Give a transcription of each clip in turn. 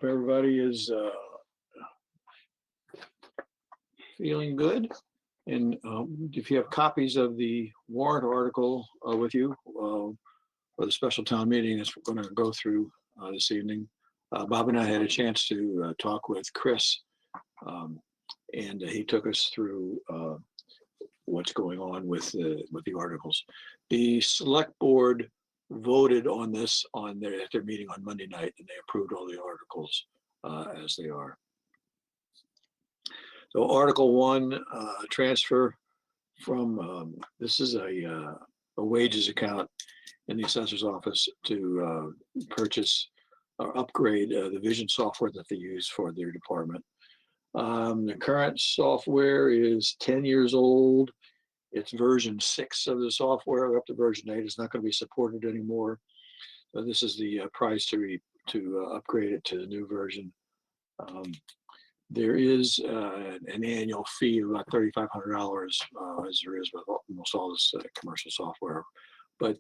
hope everybody is feeling good. And if you have copies of the warrant article with you for the special town meeting that we're going to go through this evening, Bob and I had a chance to talk with Chris, and he took us through what's going on with the articles. The select board voted on this at their meeting on Monday night, and they approved all the articles as they are. So Article 1, transfer from this is a wages account in the assessor's office to purchase or upgrade the vision software that they use for their department. The current software is 10 years old. It's version 6 of the software. Up to version 8 is not going to be supported anymore. So this is the price to upgrade it to the new version. There is an annual fee of about $3,500, as there is with almost all this commercial software. But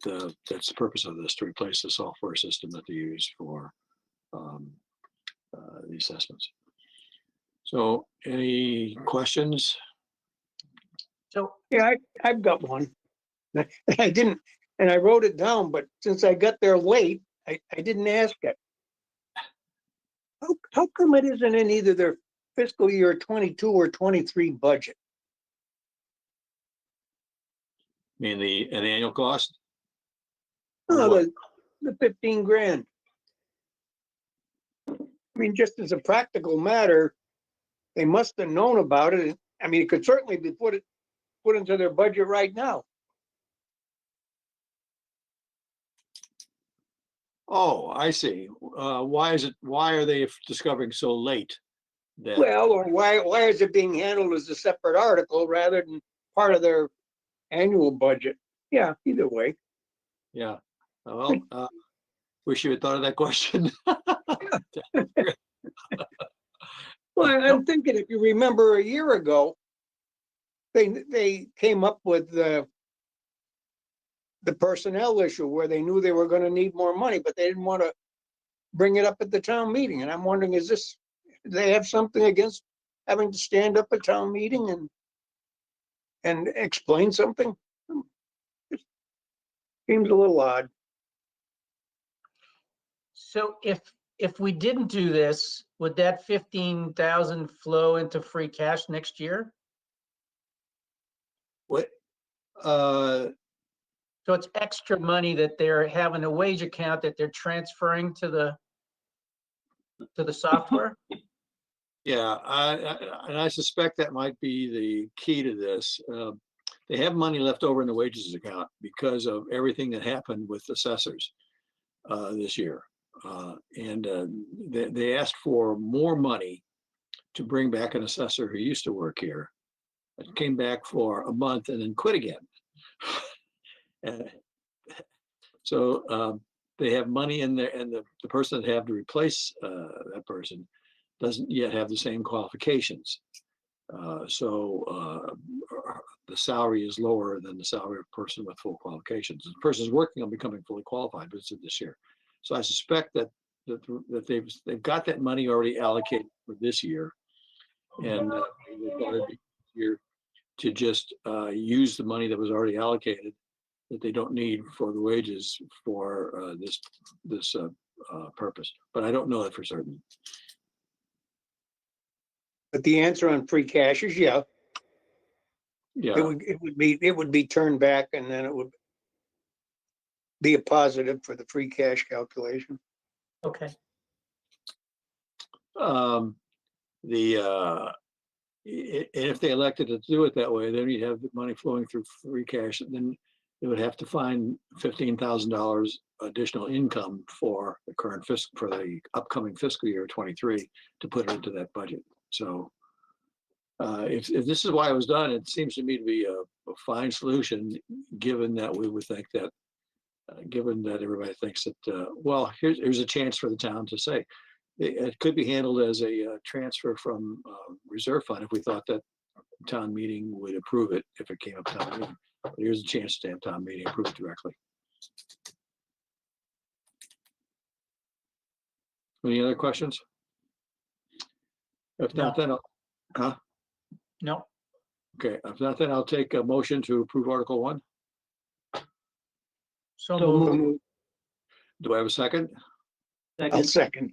that's the purpose of this, to replace the software system that they use for the assessments. So any questions? So, yeah, I've got one. I didn't, and I wrote it down, but since I got there late, I didn't ask it. How come it isn't in either their fiscal year 22 or 23 budget? I mean, an annual cost? No, the 15 grand. I mean, just as a practical matter, they must have known about it. I mean, it could certainly be put into their budget right now. Oh, I see. Why are they discovering so late that? Well, or why is it being handled as a separate article rather than part of their annual budget? Yeah, either way. Yeah. Well, wish you had thought of that question. Well, I'm thinking if you remember a year ago, they came up with the personnel issue where they knew they were going to need more money, but they didn't want to bring it up at the town meeting. And I'm wondering, do they have something against having to stand up at town meeting and explain something? It seems a little odd. So if we didn't do this, would that 15,000 flow into free cash next year? What? So it's extra money that they're having a wage account that they're transferring to the software? Yeah, and I suspect that might be the key to this. They have money left over in the wages account because of everything that happened with assessors this year. And they asked for more money to bring back an assessor who used to work here. It came back for a month and then quit again. So they have money in there, and the person that have to replace that person doesn't yet have the same qualifications. So the salary is lower than the salary of a person with full qualifications. The person is working on becoming fully qualified, but it's this year. So I suspect that they've got that money already allocated for this year, and they thought it'd be easier to just use the money that was already allocated that they don't need for the wages for this purpose. But I don't know that for certain. But the answer on free cash is yeah. Yeah. It would be turned back, and then it would be a positive for the free cash calculation. Okay. If they elected to do it that way, then you'd have the money flowing through free cash, and then they would have to find $15,000 additional income for the upcoming fiscal year 23 to put it into that budget. So if this is why it was done, it seems to me to be a fine solution, given that we would think that, given that everybody thinks that, well, here's a chance for the town to say, it could be handled as a transfer from reserve fund if we thought that town meeting would approve it if it came up town meeting. But here's a chance to have town meeting approve it directly. Any other questions? If not, then, huh? No, Okay, if not, then I'll take a motion to approve Article 1. so So moved. moved. Do I have a second? I'll Second. second.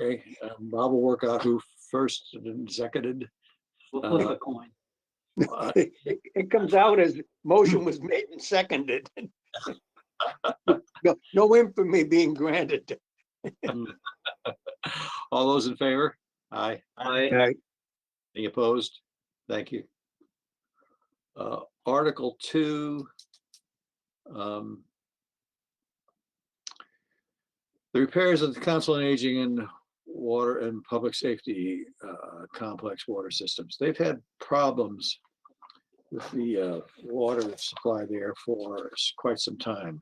Okay, Bob will work out who first and seconded. We'll flip a coin. Uh, It comes out as motion was made and seconded. No infamy being granted. All those in favor? Aye. Aye. Okay. Any opposed? Thank you. Article 2. The repairs of the Council on Aging and water and public safety complex water systems. They've had problems with the water supply there for quite some time.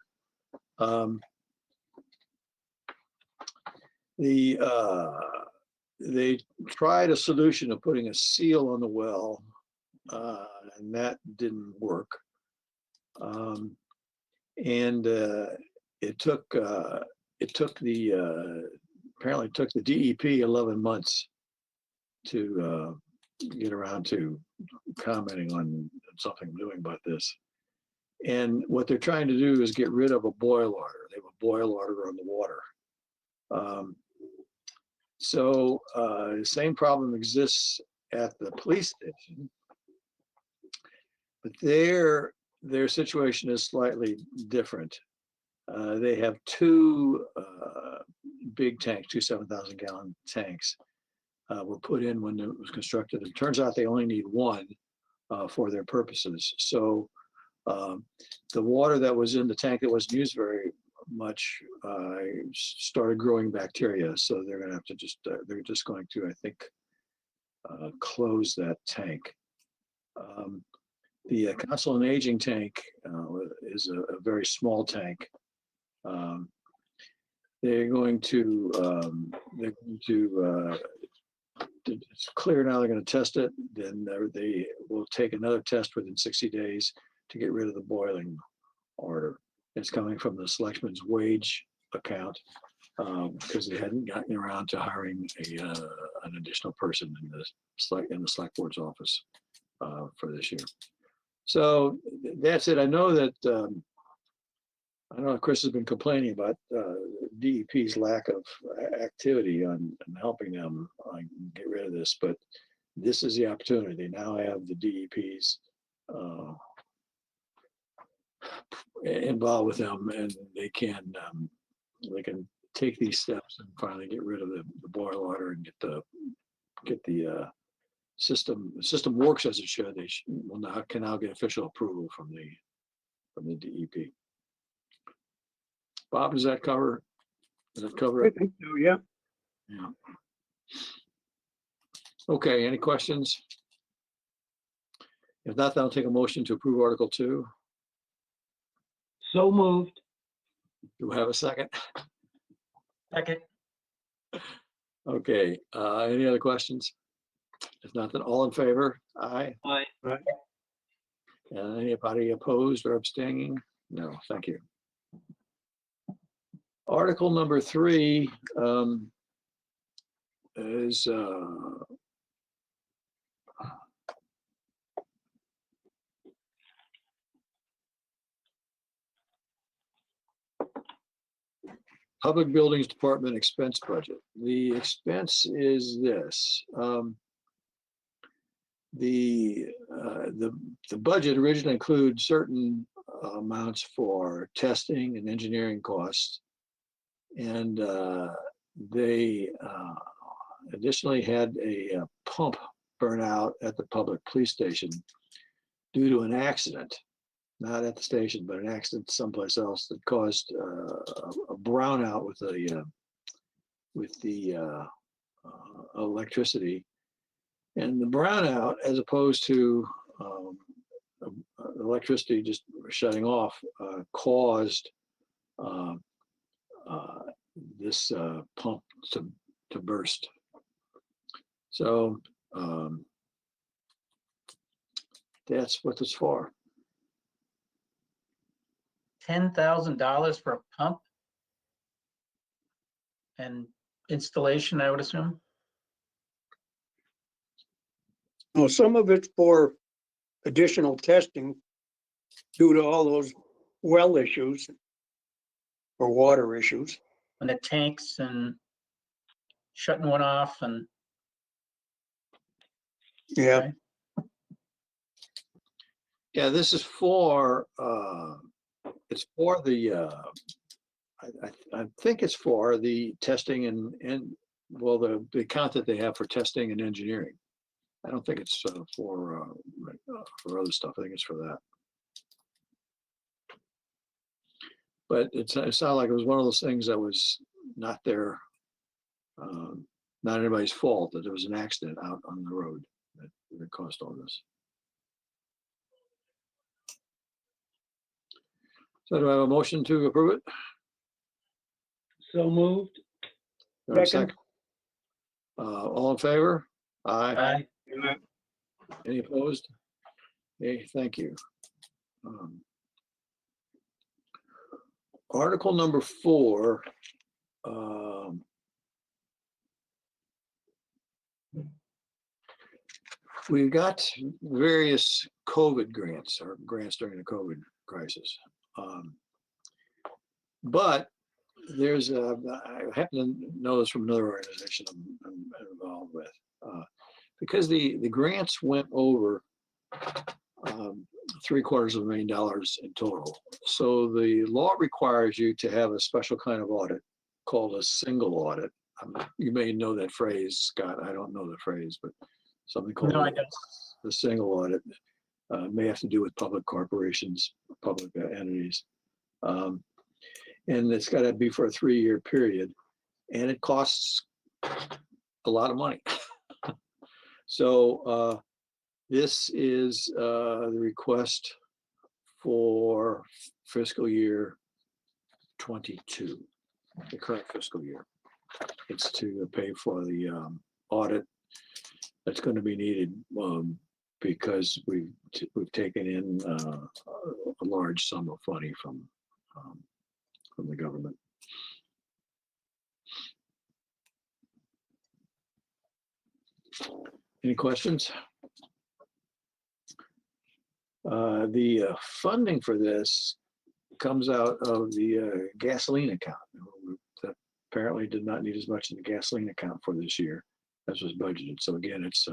They tried a solution of putting a seal on the well, and that didn't work. It took apparently took the DEP 11 months to get around to commenting on something doing about this. And what they're trying to do is get rid of a boil order. They have a boil order on the water. The same problem exists at the police station, but their situation is slightly different. They have two big tanks, two 7,000-gallon tanks were put in when it was constructed. It turns out they only need one for their purposes. So the water that was in the tank that wasn't used very much started growing bacteria. So they're going to have to they're just going to, I think, close that tank. The Council on Aging tank is a very small tank. They're going to it's clear now they're going to test it. Then they will take another test within 60 days to get rid of the boiling order. It's coming from the selectman's wage account because they hadn't gotten around to hiring an additional person in the select board's office for this year. So that's it. I know that Chris has been complaining about DEP's lack of activity on helping them get rid of this, but this is the opportunity. They now have the DEP's involved with them, and they can take these steps and finally get rid of the boil order and get the system. The system works as it should. They can now get official approval from the DEP. Bob, does that cover I it? think so, yeah. Yeah. Okay, any questions? If not, then I'll take a motion to approve Article 2. So moved. Do we have a second? Second. Okay, any other questions? If not, then all in favor? Aye. Aye. Anybody opposed or abstaining? No, thank you. Article number 3 is Public Buildings Department expense budget. The expense is this. The budget originally included certain amounts for testing and engineering costs. And they additionally had a pump burn out at the public police station due to an accident, not at the station, but an accident someplace else that caused a brownout with the electricity. And the brownout, as opposed to electricity just shutting off, caused this pump to burst. So that's what it's for. $10,000 for a pump and installation, I would assume. Well, some of it's for additional testing due to all those well issues or water issues. And the tanks and shutting one off and, Yeah, Okay. Yeah, this is for, it's for the, I think it's for the testing and, well, the account that they have for testing and engineering. I don't think it's for other stuff. I think it's for that. But it sounded like it was one of those things that was not their, not anybody's fault, that there was an accident out on the road that caused all this. So do I have a motion to approve it? So moved. Do I have a Second. All in favor? Aye. Aye. Any opposed? Okay, thank you. Article number 4. We've got various COVID grants or grants during the COVID crisis. But there's I happen to know this from another organization I'm involved with. Because the grants went over $750,000 in total. So the law requires you to have a special kind of audit called a single audit. You may know that phrase, Scott. I don't know the phrase, but something called no, I don't. the single audit may have to do with public corporations, public entities. And it's got to be for a 3-year period, and it costs a lot of money. So this is the request for fiscal year 22, the current fiscal year. It's to pay for the audit that's going to be needed because we've taken in a large sum of money from the government. Any questions? The funding for this comes out of the gasoline account. That apparently did not need as much in the gasoline account for this year as was budgeted. So again, it's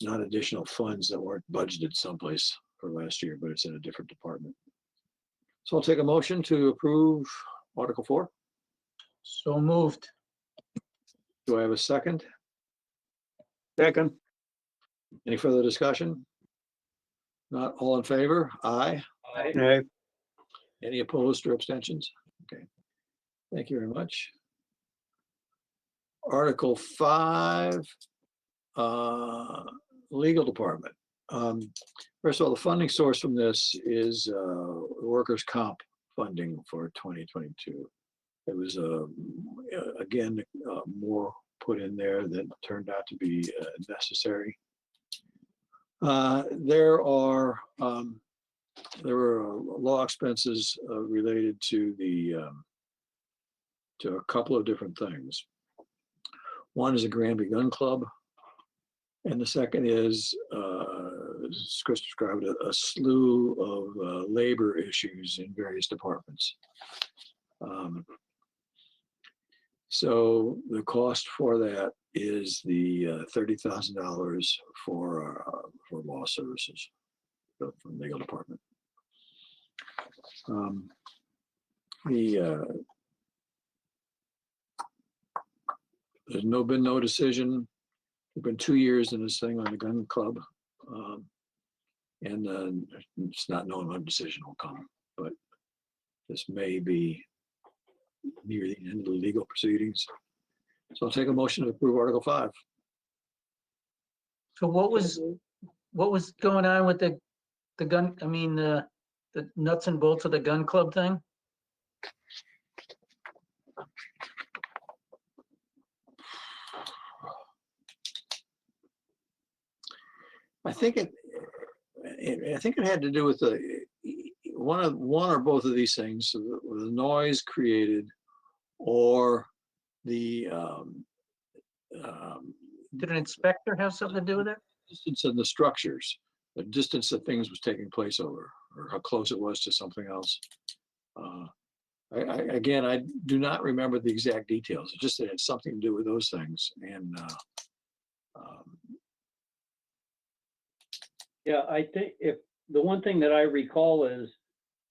not additional funds that weren't budgeted someplace for last year, but it's in a different department. So I'll take a motion to approve Article 4. So moved. Do I have a second? second. Any further discussion? Not all in favor? Aye. Aye. Any opposed or abstentions? Okay. Thank you very much. Article 5, Legal Department. First of all, the funding source from this is workers' comp funding for 2022. It was, again, more put in there that turned out to be necessary. There were law expenses related to to a couple of different things. One is a Granby Gun Club, and the second is, as Chris described, a slew of labor issues in various departments. So the cost for that is the $30,000 for law services from the legal department. There's been no decision. There've been 2 years in this thing on the gun club, and it's not known when a decision will come. But this may be near the end of the legal proceedings. So I'll take a motion to approve Article 5. So what was going on with the gun, I mean, the nuts and bolts of the gun club thing? I think it had to do with one or both of these things, the noise created, or the Did an inspector have something to do with it? Distance in the structures, the distance that things was taking place over, or how close it was to something else. Again, I do not remember the exact details. It just that it had something to do with those things. And Yeah, I think if, the one thing that I recall is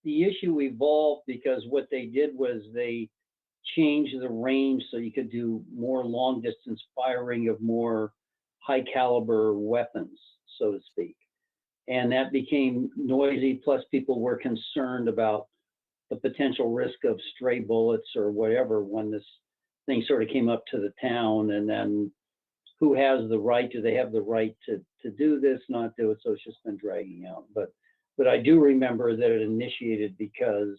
the issue evolved because what they did was they changed the range so you could do more long distance firing of more high caliber weapons, so to speak. And that became noisy, plus people were concerned about the potential risk of stray bullets or whatever when this thing sort of came up to the town. And then who has the right? Do they have the right to do this, not do it? So it's just been dragging out. But I do remember that it initiated because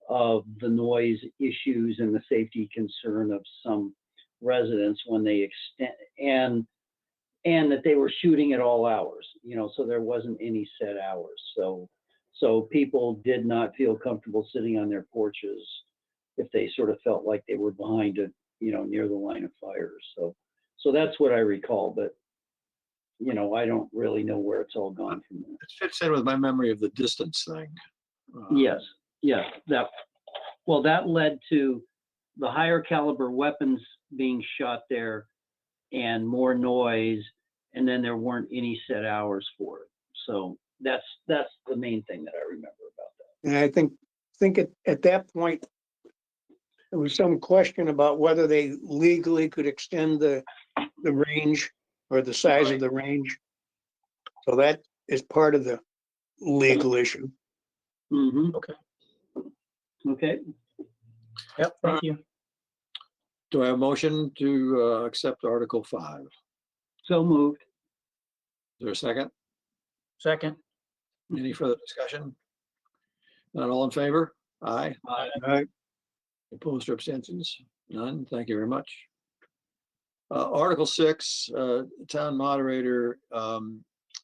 of the noise issues and the safety concern of some residents when they extend, and that they were shooting at all hours, so there wasn't any set hours. So people did not feel comfortable sitting on their porches if they sort of felt like they were behind it, near the line of fire. So that's what I recall, but I don't really know where it's all gone from there. it fits in with my memory of the distance thing. Yes, that led to the higher caliber weapons being shot there and more noise, and then there weren't any set hours for it. So that's the main thing that I remember about that. And I think at that point, there was some question about whether they legally could extend the range or the size of the range. So that is part of the legal issue. Mm-hmm. Okay. Okay, Yep, thank you. Do I have a motion to accept Article 5? Is so moved. there a second? Second, Any further discussion? Not all in favor? Aye. Right? Opposed or abstentions? None. Thank you very much. Article 6, town moderator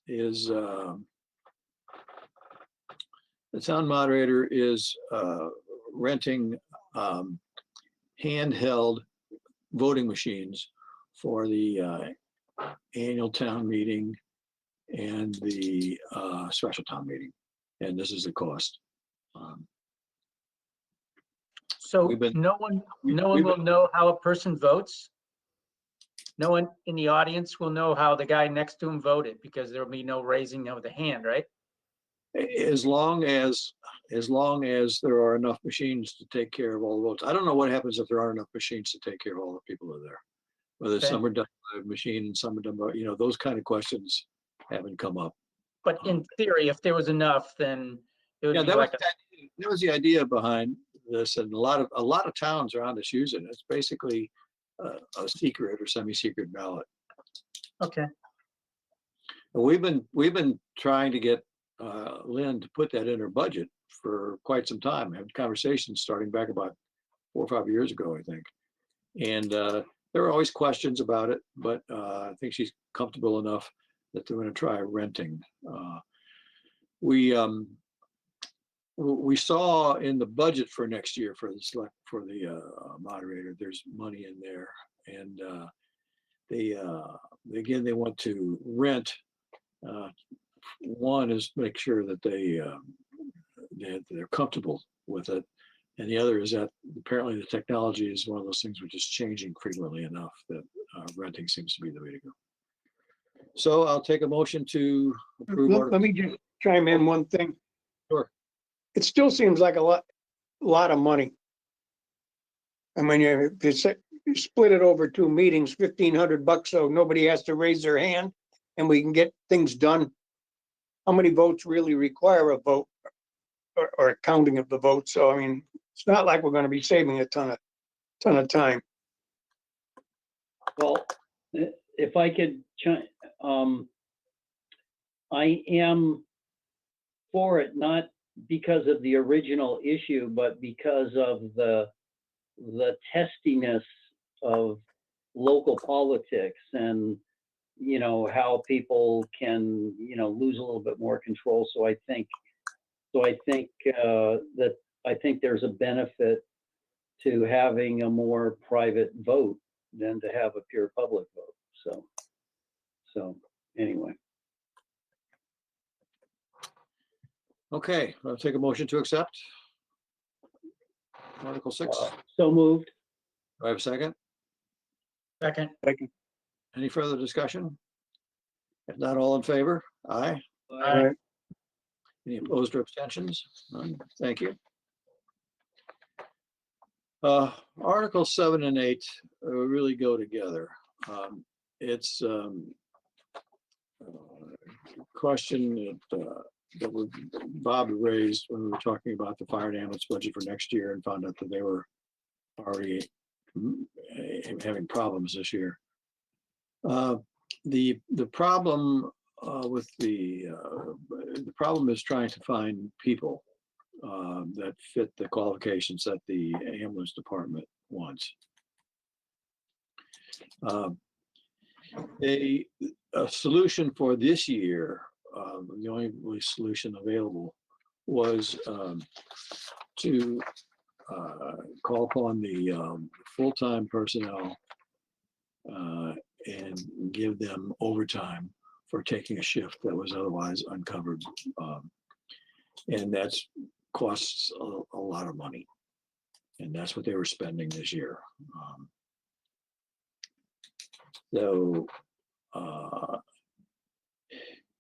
is the town moderator is renting handheld voting machines for the annual town meeting and the special town meeting. And this is the cost. so We've been- no one we've will know how a person votes? No one in the audience will know how the guy next to him voted because there'll be no raising of the hand, right? As long as there are enough machines to take care of all the votes. I don't know what happens if there aren't enough machines to take care of all the people who are there. Whether Okay. some are done by a machine and some are done by, those kind of questions haven't come up. But in theory, if there was enough, then it would Yeah, be that was, like, that was the idea behind this, and a lot of towns around us use it. It's basically a secret or semi-secret ballot. okay, And we've been trying to get Lynn to put that in her budget for quite some time. I had conversations starting back about 4 or 5 years ago, I think. And there were always questions about it, but I think she's comfortable enough that they're going to try renting. We saw in the budget for next year for the moderator, there's money in there, and they want to rent. One is make sure that they're comfortable with it, and the other is that apparently the technology is one of those things which is changing frequently enough that renting seems to be the way to go. So I'll take a motion to approve. Let me just chime in one thing. Sure. It still seems like a lot of money. I mean, you split it over 2 meetings, $1,500, so nobody has to raise their hand and we can get things done. How many votes really require a vote or a counting of the votes? So, I mean, it's not like we're going to be saving a ton of time. Well, if I could, I am for it, not because of the original issue, but because of the testiness of local politics and, how people can, lose a little bit more control. So I think there's a benefit to having a more private vote than to have a pure public vote. So So, anyway, Okay, I'll take a motion to accept. Article 6. so moved. Do I have a second? Second, Any further discussion? If not, all in favor? Aye. aye, Any opposed or abstentions? None. Thank you. Article 7 and 8 really go together. It's question that Bob raised when we were talking about the fire and ambulance budget for next year and found out that they were already having problems this year. The problem with the problem is trying to find people that fit the qualifications that the ambulance department wants. A solution for this year, the only solution available was to call upon the full-time personnel and give them overtime for taking a shift that was otherwise uncovered. And that's costs a lot of money. And that's what they were spending this year. So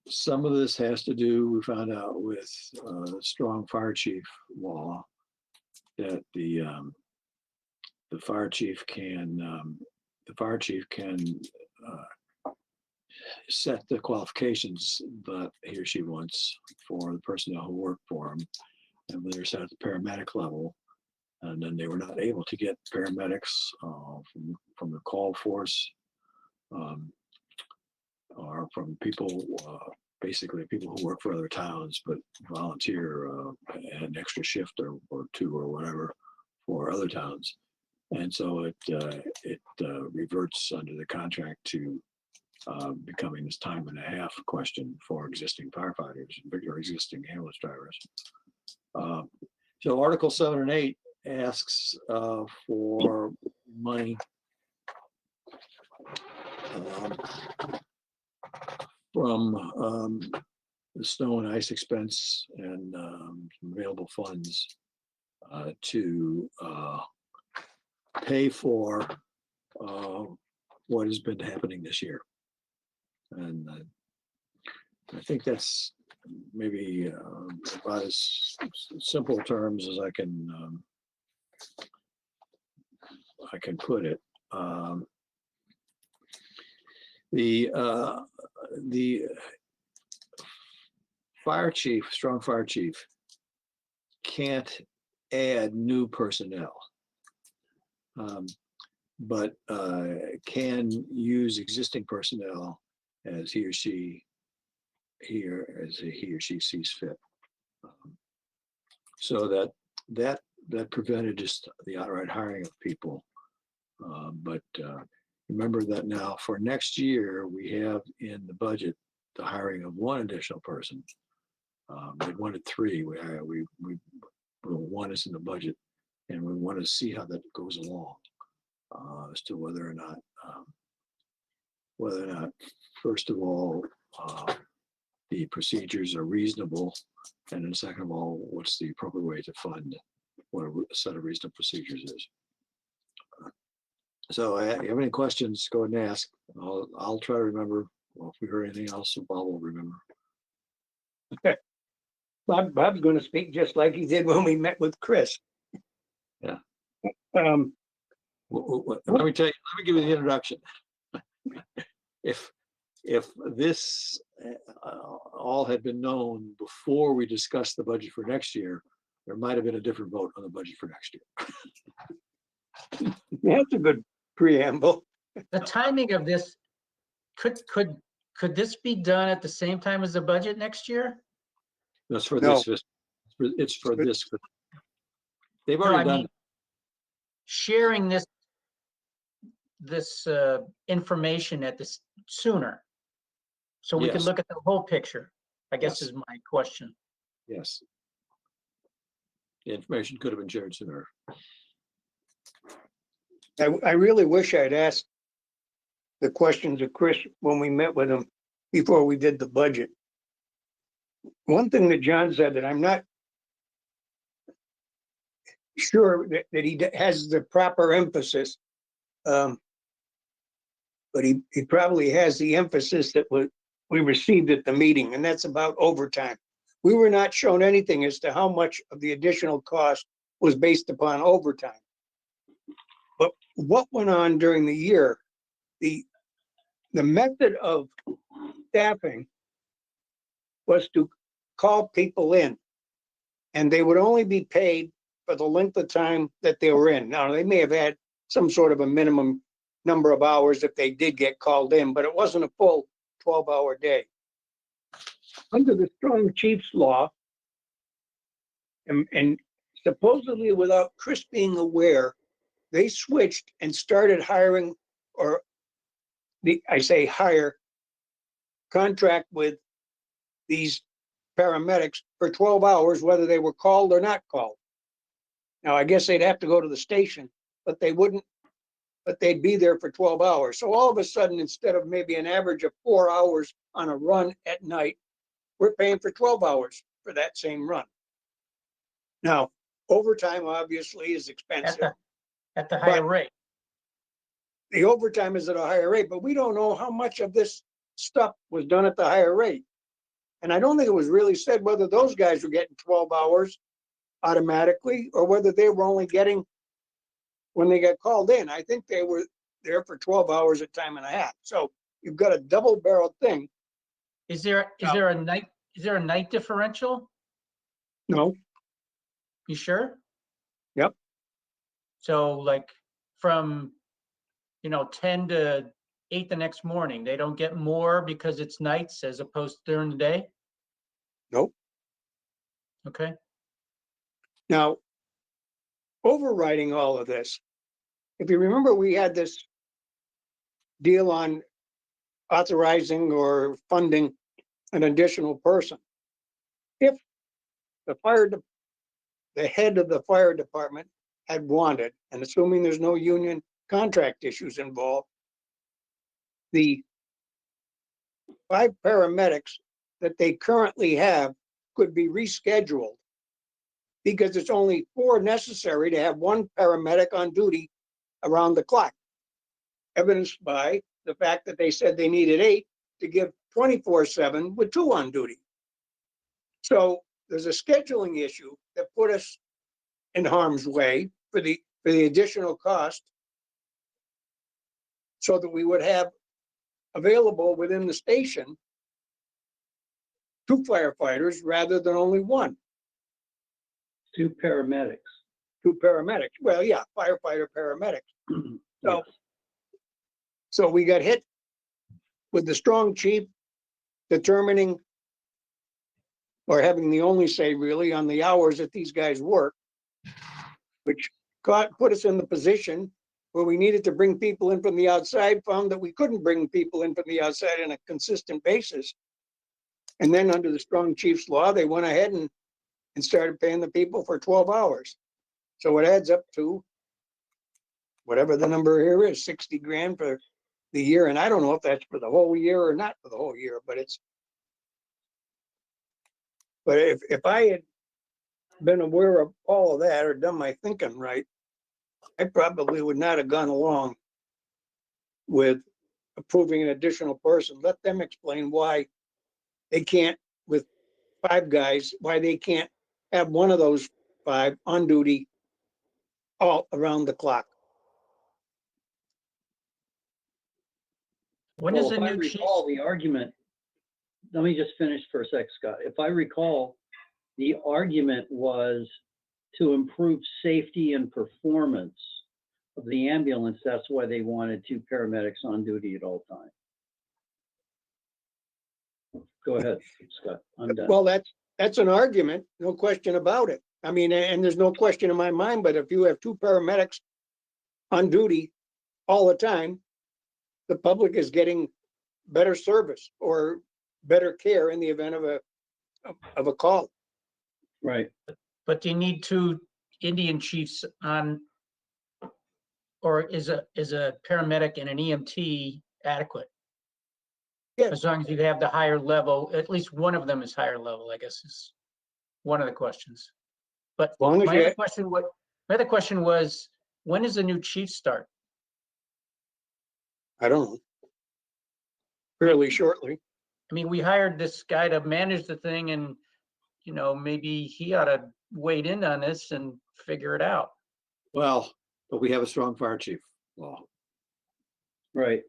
some of this has to do, we found out, with strong fire chief law that the fire chief can set the qualifications that he or she wants for the personnel who work for him, and they're set at the paramedic level, and then they were not able to get paramedics from the call force, or from people, basically people who work for other towns but volunteer an extra shift or two or whatever for other towns. And so it reverts under the contract to becoming this time and a half question for existing firefighters or existing ambulance drivers. So Article 7 and 8 asks for money from the snow and ice expense and some available funds to pay for what has been happening this year. And I think that's maybe about as simple terms as I can put it. The fire chief, strong fire chief, can't add new personnel, but can use existing personnel as he or she sees fit. So that prevented just the outright hiring of people. But remember that now for next year, we have in the budget the hiring of one additional person. We wanted 3. One is in the budget, and we want to see how that goes along as to whether or not, first of all, the procedures are reasonable, and then second of all, what's the appropriate way to fund what a set of reasonable procedures is. So if you have any questions, go ahead and ask. I'll try to remember. Well, if we heard anything else, Bob will remember. Bob's going to speak just like he did when we met with Chris. Yeah. Um, Let me tell you. Let me give you the introduction. If this all had been known before we discussed the budget for next year, there might have been a different vote on the budget for next year. That's a good preamble. the timing of this, could this be done at the same time as the budget next year? That's for No. this. It's for this. They've No, already I done. mean, sharing this information at this sooner, so we could Yes. look at the whole picture, I guess Yes. is my question. Yes. The information could have been shared sooner. I really wish I'd asked the questions of Chris when we met with him before we did the budget. One thing that John said that I'm not sure that he has the proper emphasis. But he probably has the emphasis that we received at the meeting, and that's about overtime. We were not shown anything as to how much of the additional cost was based upon overtime. But what went on during the year, the method of staffing was to call people in, and they would only be paid for the length of time that they were in. Now, they may have had some sort of a minimum number of hours if they did get called in, but it wasn't a full 12-hour day. Under the strong chief's law, and supposedly without Chris being aware, they switched and started hiring, or I say hire, contract with these paramedics for 12 hours, whether they were called or not called. Now, I guess they'd have to go to the station, but they wouldn't, but they'd be there for 12 hours. So all of a sudden, instead of maybe an average of 4 hours on a run at night, we're paying for 12 hours for that same run. Now, overtime obviously is expensive. At the higher But- rate. The overtime is at a higher rate, but we don't know how much of this stuff was done at the higher rate. And I don't think it was really said whether those guys were getting 12 hours automatically or whether they were only getting when they got called in. I think they were there for 12 hours at time and a half. So you've got a double barrel thing. Is there a night differential? No, You sure? Yep. So like from, 10 to 8 the next morning, they don't get more because it's nights as opposed to during the day? nope. Okay, Now, overriding all of this, if you remember, we had this deal on authorizing or funding an additional person. If the the head of the fire department had wanted, and assuming there's no union contract issues involved, the 5 paramedics that they currently have could be rescheduled because it's only 4 necessary to have 1 paramedic on duty around the clock, evidenced by the fact that they said they needed 8 to give 24/7 with 2 on duty. So there's a scheduling issue that put us in harm's way for the additional cost, so that we would have available within the station 2 firefighters rather than only 1. 2 paramedics. 2 paramedics. Well, yeah, firefighter paramedics. So, Yes. so we got hit with the strong chief determining or having the only say really on the hours that these guys work, which put us in the position where we needed to bring people in from the outside, found that we couldn't bring people in from the outside on a consistent basis. And then under the strong chief's law, they went ahead and started paying the people for 12 hours. So it adds up to whatever the number here is, 60 grand for the year. And I don't know if that's for the whole year or not for the whole year, but if I had been aware of all of that or done my thinking right, I probably would not have gone along with approving an additional person. Let them explain why they can't, with 5 guys, why they can't have one of those 5 on duty all around the clock. when Well, is the if I new chief? recall the argument, let me just finish for a sec, Scott. If I recall, the argument was to improve safety and performance of the ambulance. That's why they wanted 2 paramedics on duty at all times. Go ahead, Scott. I'm done. Well, that's an argument, no question about it. I mean, and there's no question in my mind, but if you have 2 paramedics on duty all the time, the public is getting better service or better care in the event of a call. Right. But do you need 2 Indian chiefs on, or is a paramedic and an EMT adequate. Yeah. As long as you have the higher level, at least one of them is higher level, I guess is one of the questions. But long as my you, other question was, when does the new chief start? I don't know. Fairly shortly. I mean, we hired this guy to manage the thing and, maybe he ought to wade in on this and figure it out. Well, but we have a strong fire chief law, Right.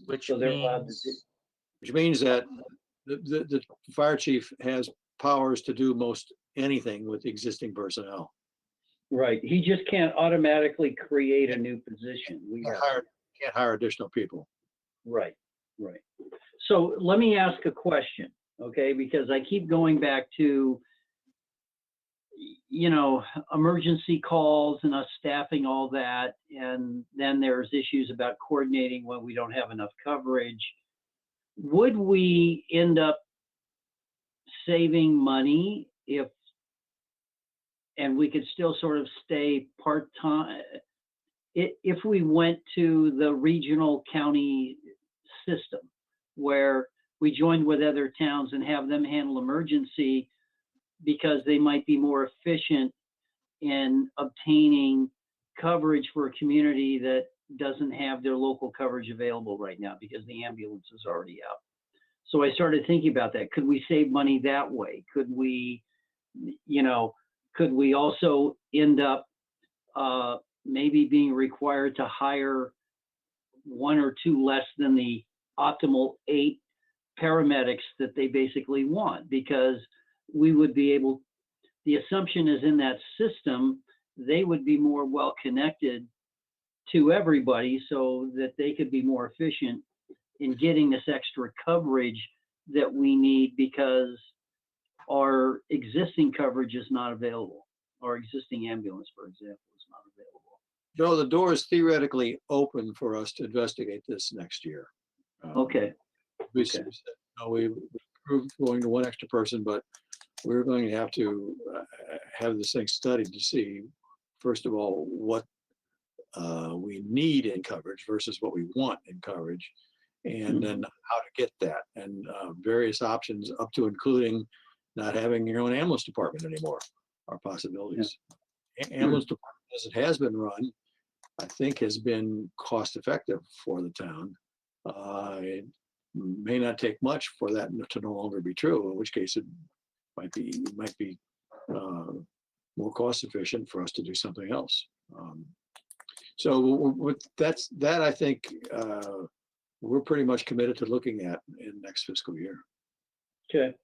Which So they're allowed to means, do- which means that the fire chief has powers to do most anything with the existing personnel. Right, he just can't automatically create a new position. We have, Can't hire additional people. right, right. So let me ask a question, okay, because I keep going back to, emergency calls and us staffing all that, and then there's issues about coordinating when we don't have enough coverage. Would we end up saving money and we could still sort of stay part-time if we went to the regional county system where we joined with other towns and have them handle emergency because they might be more efficient in obtaining coverage for a community that doesn't have their local coverage available right now because the ambulance is already out. So I started thinking about that. Could we save money that way? Could we also end up maybe being required to hire 1 or 2 less than the optimal 8 paramedics that they basically want? Because we would be able, the assumption is in that system, they would be more well connected to everybody so that they could be more efficient in getting this extra coverage that we need because our existing coverage is not available. Our existing ambulance, for example, is not available. Joe, the door is theoretically open for us to investigate this next year. Okay, We okay. said, no, we approved going to 1 extra person, but we're going to have to have this thing studied to see, first of all, what we need in coverage versus what we want in coverage, and then how to get that, and various options up to including not having your own ambulance department anymore are possibilities. Ambulance department, as it has been run, I think has been cost effective for the town. It may not take much for that to no longer be true, in which case it might be more cost efficient for us to do something else. So with that, I think we're pretty much committed to looking at in next fiscal year. Okay.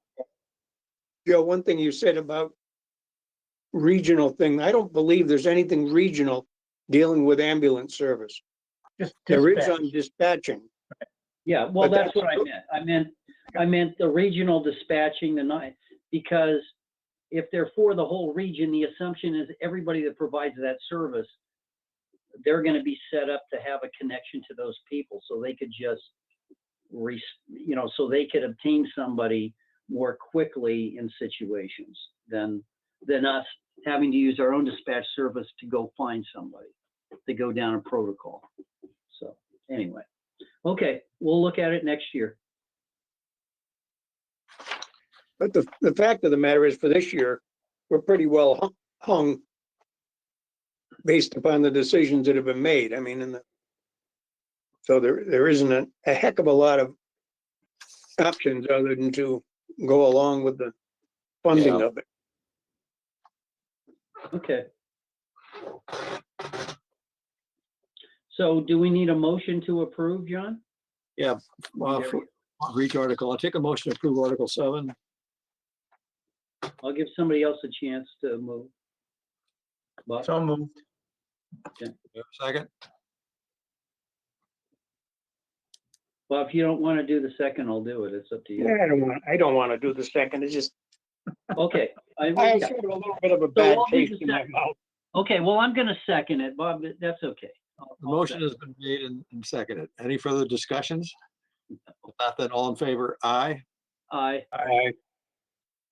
Joe, one thing you said about regional thing, I don't believe there's anything regional dealing with ambulance service. just There is dispatch. on dispatching. Yeah, well, But that's that's- what I meant. I meant the regional dispatching, because if they're for the whole region, the assumption is everybody that provides that service, they're going to be set up to have a connection to those people, so they could just, so they could obtain somebody more quickly in situations than us having to use our own dispatch service to go find somebody, to go down a protocol. So anyway, okay, we'll look at it next year. But the fact of the matter is, for this year, we're pretty well hung based upon the decisions that have been made. I mean, so there isn't a heck of a lot of options other than to go along with the funding Yeah. of it. Okay. So do we need a motion to approve, John? Well, for each article, I'll take a motion to approve Article 7. I'll give somebody else a chance to move. Bob? So moved. You have a second? Well, if you don't want to do the second, I'll do it. It's up to you. I don't want to do the second. It's just, Okay. I yeah. sort of a little bit of a bad I'll do taste the in my second. mouth. Okay, well, I'm going to second it, Bob. That's okay. The motion has been made and seconded. Any further discussions? If not, then all in favor, aye. Aye.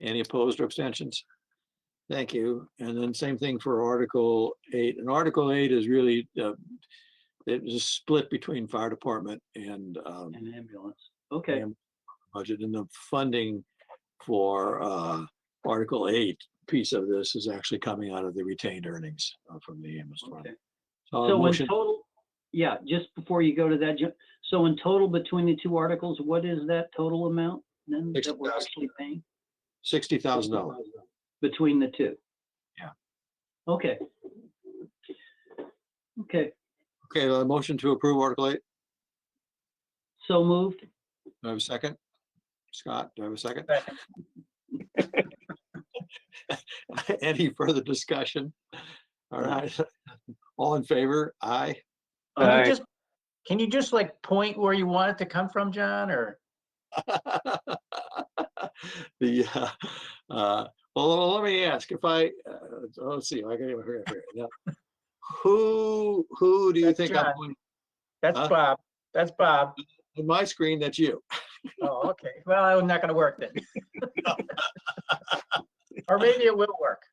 Any opposed or abstentions? Thank you. And then same thing for Article 8. And Article 8 is really, it was split between fire department and An ambulance. Okay, budget, and the funding for Article 8 piece of this is actually coming out of the retained earnings from the ambulance fund. okay. So So in motion, total, yeah, just before you go to that, so in total between the two articles, what is that total amount then that we're 60,000. actually paying $60,000. between the two? Yeah. Okay. Okay, Okay, motion to approve Article 8. so moved. Do I have a second? Scott, do I have a second? Second. Any further discussion? All right. All in favor? Aye. Can you just like point where you want it to come from, John, or? The, well, let me ask if let's see, I got it here. Now, who do you That's think John. I'm pointing? That's Huh? Bob. That's Bob. On my screen, that's you. Oh, okay. Well, I'm not gonna work then. Or maybe it will work.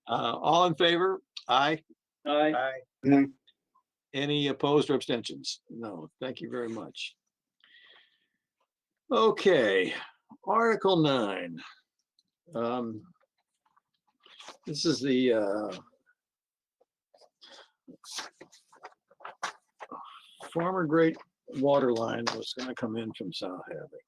All in favor? Aye. Aye. Aye. Any opposed or abstentions? No, thank you very much. Okay, Article 9. This is the Farmer Great water line was going to come in from South Hadley.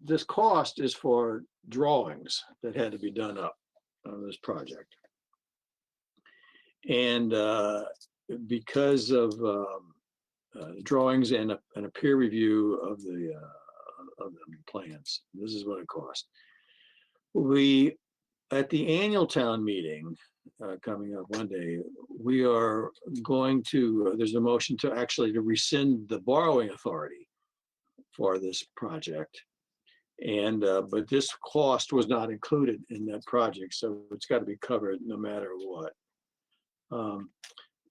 This cost is for drawings that had to be done up on this project. And because of drawings and a peer review of the plans, this is what it cost. We, at the annual town meeting coming up one day, we are going to, there's a motion to actually to rescind the borrowing authority for this project. And but this cost was not included in that project, so it's got to be covered no matter what.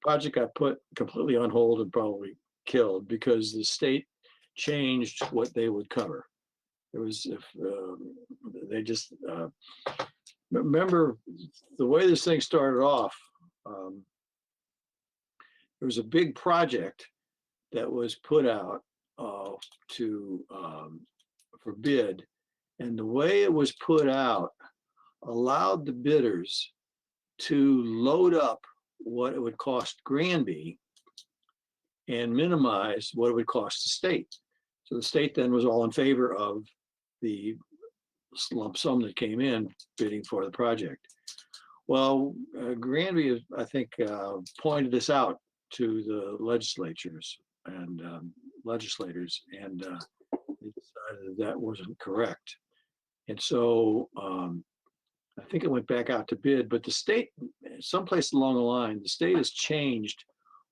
Project got put completely on hold and probably killed because the state changed what they would cover. It was if they just remember the way this thing started off. There was a big project that was put out for bid, and the way it was put out allowed the bidders to load up what it would cost Granby and minimize what it would cost the state. So the state then was all in favor of the lump sum that came in bidding for the project. Well, Granby, I think, pointed this out to the legislatures and legislators, and they decided that wasn't correct. And so I think it went back out to bid, but the state, someplace along the line, the state has changed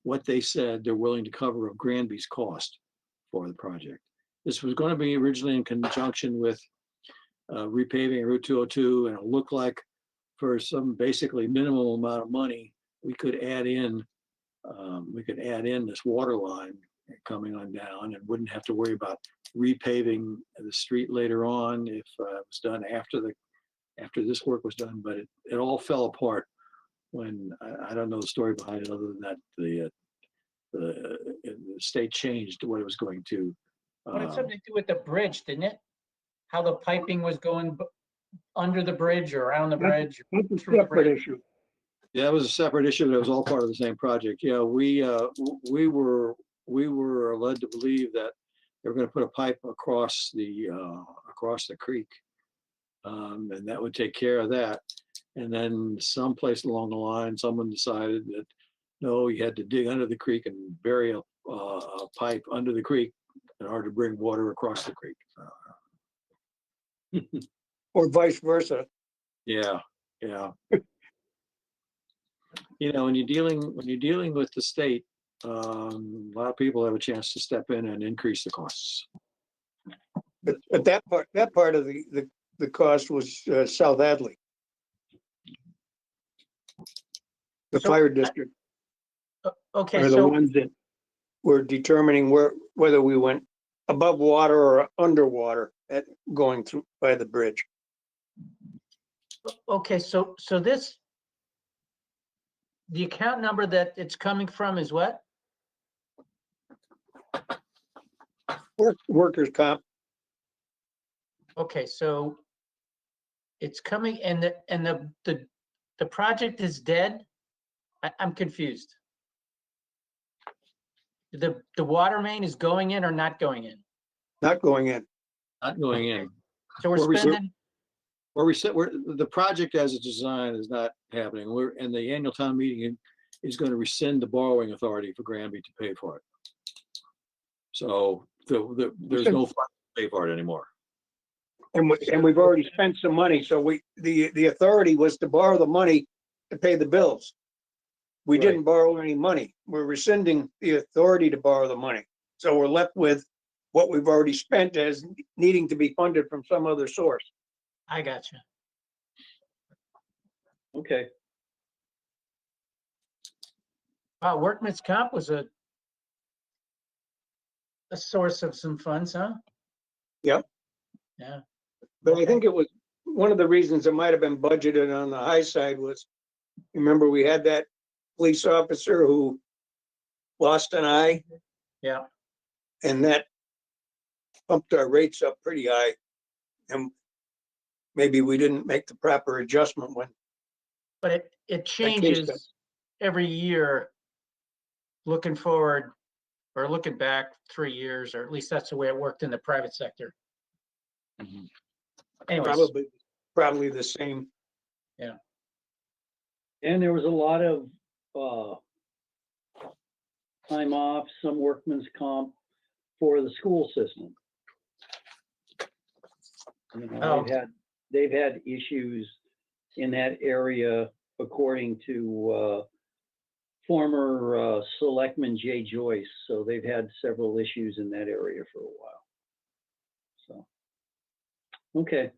what they said they're willing to cover of Granby's cost for the project. This was going to be originally in conjunction with repaving Route 202, and it looked like for some basically minimal amount of money, we could add in this water line coming on down and wouldn't have to worry about repaving the street later on if it was done after this work was done. But it all fell apart when I don't know the story behind it other than that the state changed what it was going to. Well, it had something to do with the bridge, didn't it? How the piping was going under the bridge or around the bridge. That's a through the separate bridge. issue. Yeah, it was a separate issue, but it was all part of the same project. Yeah, we were led to believe that they were going to put a pipe across the creek, and that would take care of that. And then someplace along the line, someone decided that no, you had to dig under the creek and bury a pipe under the creek in order to bring water across the creek. Or vice versa. Yeah. You know, when you're dealing with the state, a lot of people have a chance to step in and increase the costs. But that part of the cost was South Hadley. The So, fire district Okay, are the so ones that were determining whether we went above water or underwater at going through by the bridge. Okay, so this, the account number that it's coming from is what? Workers' comp, Okay, so it's coming and the project is dead? I'm confused. The water main is going in or not going in? not going in. Not going in. So we're Where we- spending, The project as it's designed is not happening. And the annual town meeting is going to rescind the borrowing authority for Granby to pay for it. So there's no fund to pay for it anymore. And we've already spent some money, so the authority was to borrow the money to pay the bills. We Right. didn't borrow any money. We're rescinding the authority to borrow the money. So we're left with what we've already spent as needing to be funded from some other source. I got you. Okay. Wow, workman's comp was a source of some funds, huh? Yep. Yeah. But I think it was, one of the reasons it might have been budgeted on the high side was, remember, we had that police officer who lost an eye, Yeah, and that pumped our rates up pretty high. And maybe we didn't make the proper adjustment when, but it case changes every year. Looking forward or looking back 3 years, or at least that's the way it worked in the private sector. Mhm. Anyways, probably the same. And there was a lot of, time off, some workman's comp for the school system. You know, Oh. they've had issues in that area, according to, former, selectman Jay Joyce. So they've had several issues in that area for a while. So, okay.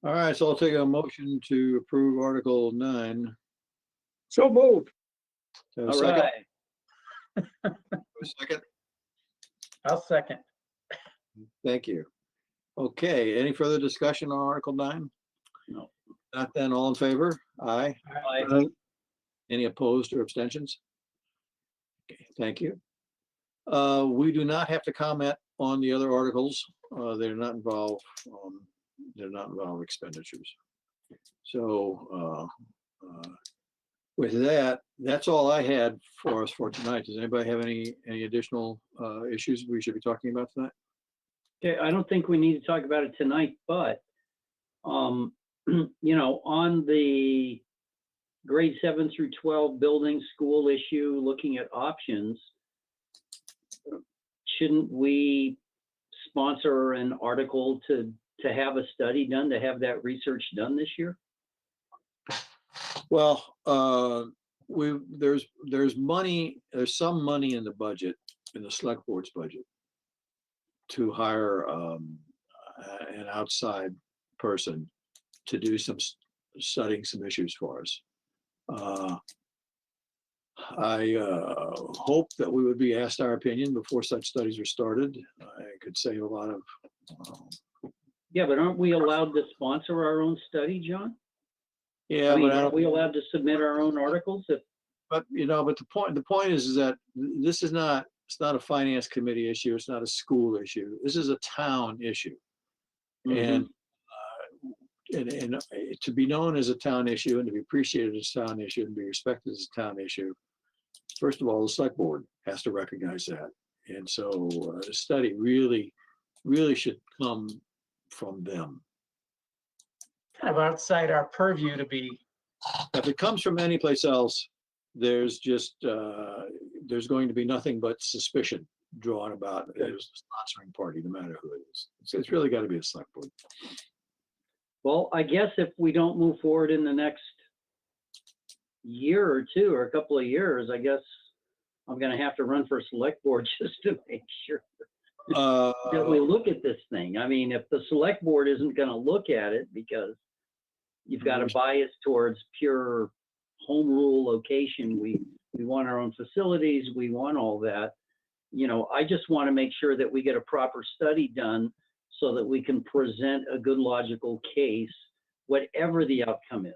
All right, so I'll take a motion to approve Article 9. So moved. So All second, right. second, I'll second. thank you. Okay, any further discussion on Article 9? No. Not then, all in favor? Aye. Aye. Any opposed or abstentions? Okay, thank you. We do not have to comment on the other articles. They're not involved expenditures. So with that, that's all I had for us for tonight. Does anybody have any additional issues we should be talking about tonight? Okay, I don't think we need to talk about it tonight, but, you know, on the grade 7 through 12 building school issue, looking at options, shouldn't we sponsor an article to have a study done, to have that research done this year? Well, there's some money in the budget, in the select board's budget, to hire an outside person to do some studying some issues for us. I hope that we would be asked our opinion before such studies are started. It could save a lot of. Yeah, but aren't we allowed to sponsor our own study, John? Yeah, I mean, but I aren't don't. we allowed to submit our own articles if, But the point is that this is not. It's not a finance committee issue. It's not a school issue. This is a town issue, and to be known as a town issue and to be appreciated as a town issue and be respected as a town issue, first of all, the select board has to recognize that. And so the study really should come from them. Kind of outside our purview to be, If it comes from anyplace else, there's just, there's going to be nothing but suspicion drawn about it as the sponsoring party, no matter who it is. So it's really got to be a select board. well, I guess if we don't move forward in the next year or two, or a couple of years, I guess I'm gonna have to run for select board just to make sure that we look at this thing. I mean, if the select board isn't gonna look at it because you've got a bias towards pure home rule location, we we want our own facilities, we want all that. You know, I just want to make sure that we get a proper study done so that we can present a good logical case, whatever the outcome is.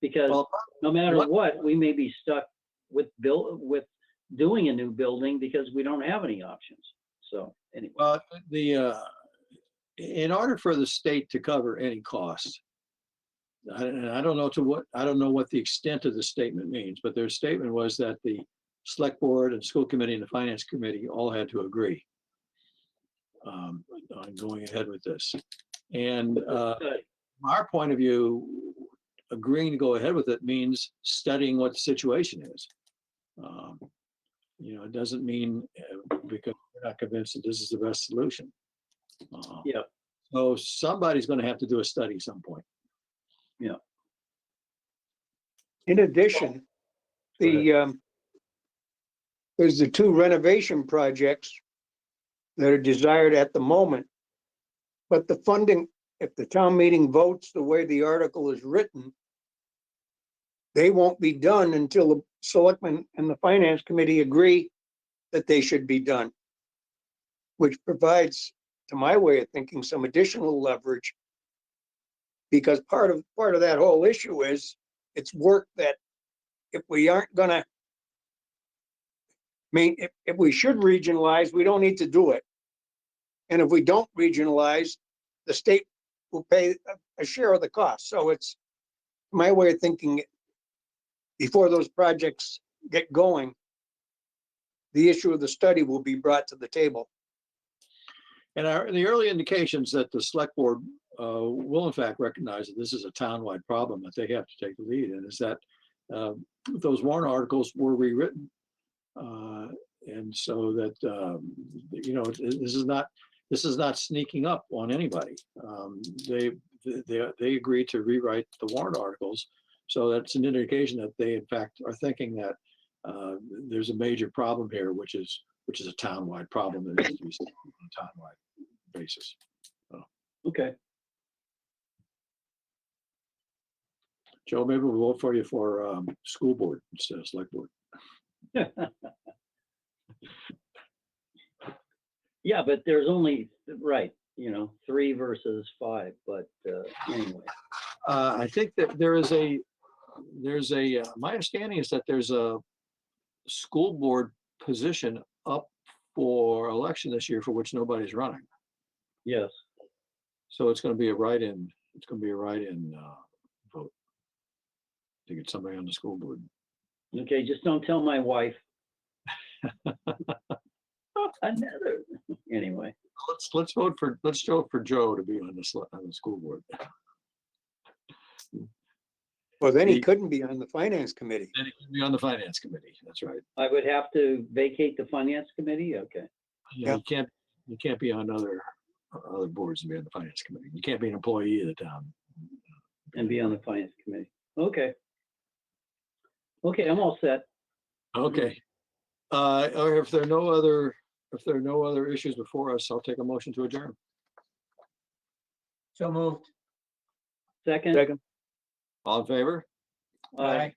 Because Well, no matter what- what, we may be stuck with doing a new building because we don't have any options. So anyway, Well, in order for the state to cover any costs, and I don't know what the extent of the statement means, but their statement was that the select board and school committee and the finance committee all had to agree on going ahead with this. And from our point of view, agreeing to go ahead with it means studying what the situation is. You know, it doesn't mean because we're not convinced that this is the best solution. yeah, So somebody's going to have to do a study some point. In addition, there's the 2 renovation projects that are desired at the moment. But the funding, if the town meeting votes the way the article is written, they won't be done until the selectmen and the finance committee agree that they should be done. Which provides, to my way of thinking, some additional leverage. Because part of that whole issue is, it's work that if we aren't gonna, if we should regionalize, we don't need to do it. And if we don't regionalize, the state will pay a share of the cost. So it's my way of thinking, before those projects get going, the issue of the study will be brought to the table. And the early indications that the select board will in fact recognize that this is a townwide problem that they have to take the lead in is that those warrant articles were rewritten. And so that, you know, this is not sneaking up on anybody. They agreed to rewrite the warrant articles. So that's an indication that they in fact are thinking that there's a major problem here, which is a townwide problem that needs to be solved on a townwide basis. okay. Joe, maybe we'll vote for you for school board instead of select board. Yeah, but there's only, right, you know, 3 versus 5, but anyway. I think that my understanding is that there's a school board position up for election this year for which nobody's running. Yes, So it's going to be a write-in, vote to get somebody on the school board. okay, just don't tell my wife. Another, anyway. Let's vote for Joe to be on the school board. Well, then he couldn't be on the finance committee. And he can be on the finance committee. That's right. I would have to vacate the finance committee, okay. Yeah, you can't be on other boards and be on the finance committee. You can't be an employee of the town. And be on the finance committee, okay. Okay, I'm all set. Okay. Or if there are no other issues before us, I'll take a motion to adjourn. So moved. Second, Second. All in favor? aye.